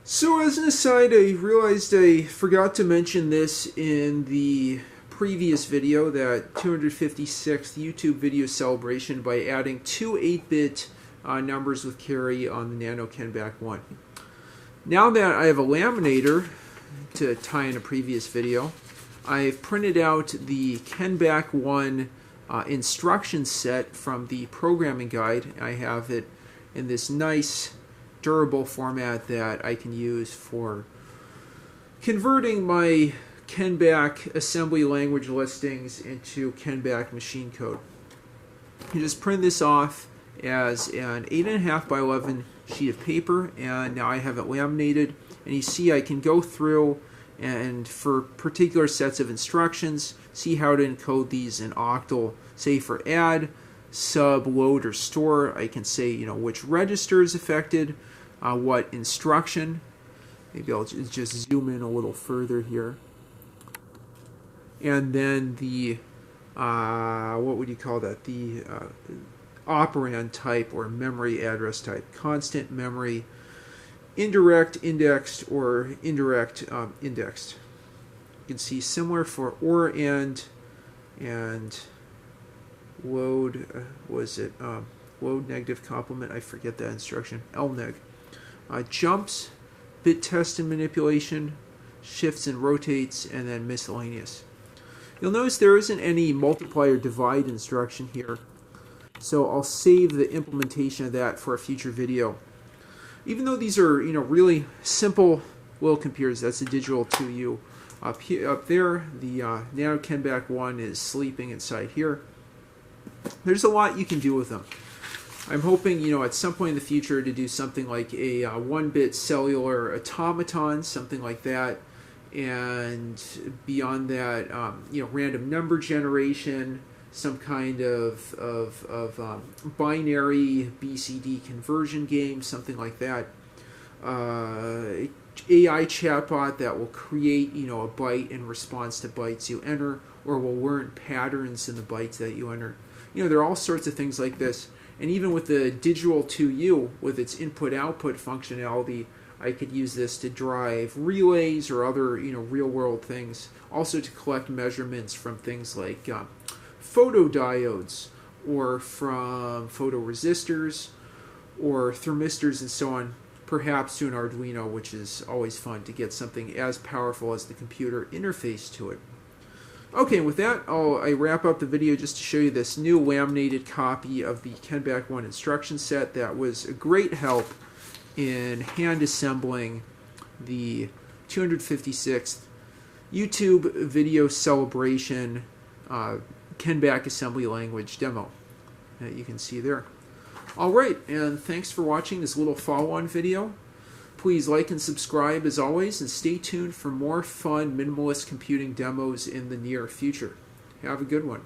So as an aside, I realized I forgot to mention this in the previous video, that 256th YouTube video celebration, by adding two 8-bit numbers with carry on the NanoKenbak-1. Now that I have a laminator to tie in a previous video, I've printed out the Kenbak-1 instruction set from the programming guide. I have it in this nice durable format that I can use for converting my Kenbak assembly language listings into Kenbak machine code. You just print this off as an 8.5 by 11 sheet of paper, and now I have it laminated, and you see I can go through and for particular sets of instructions see how to encode these in octal. Say for add, sub, load, or store, I can say which register is affected, what instruction. Maybe I'll just zoom in a little further here. And then the, what would you call that? The operand type or memory address type. Constant, memory, indirect, indexed, or indirect indexed. You can see similar for or, and load, was it load negative complement? I forget that instruction. LNEG. Jumps, bit test and manipulation, shifts and rotates, and then miscellaneous. You'll notice there isn't any multiply or divide instruction here, so I'll save the implementation of that for a future video. Even though these are really simple little computers, that's the digital 2U. Up there, the NanoKenbak-1 is sleeping inside here. There's a lot you can do with them. I'm hoping, at some point in the future to do something like a 1-bit cellular automaton, something like that. And beyond that, random number generation, some kind of binary BCD conversion game, something like that. AI chatbot that will create, a byte in response to bytes you enter, or will learn patterns in the bytes that you enter. There are all sorts of things like this. And even with the digital 2U, with its input-output functionality, I could use this to drive relays or other, real-world things. Also to collect measurements from things like photodiodes, or from photoresistors, or thermistors, and so on. Perhaps to an Arduino, which is always fun to get something as powerful as the computer interface to it. Okay, with that, I wrap up the video just to show you this new laminated copy of the Kenbak-1 instruction set that was a great help in hand assembling the 256th YouTube video celebration Kenbak assembly language demo that you can see there. Alright, and thanks for watching this little follow-on video. Please like and subscribe as always, and stay tuned for more fun minimalist computing demos in the near future. Have a good one.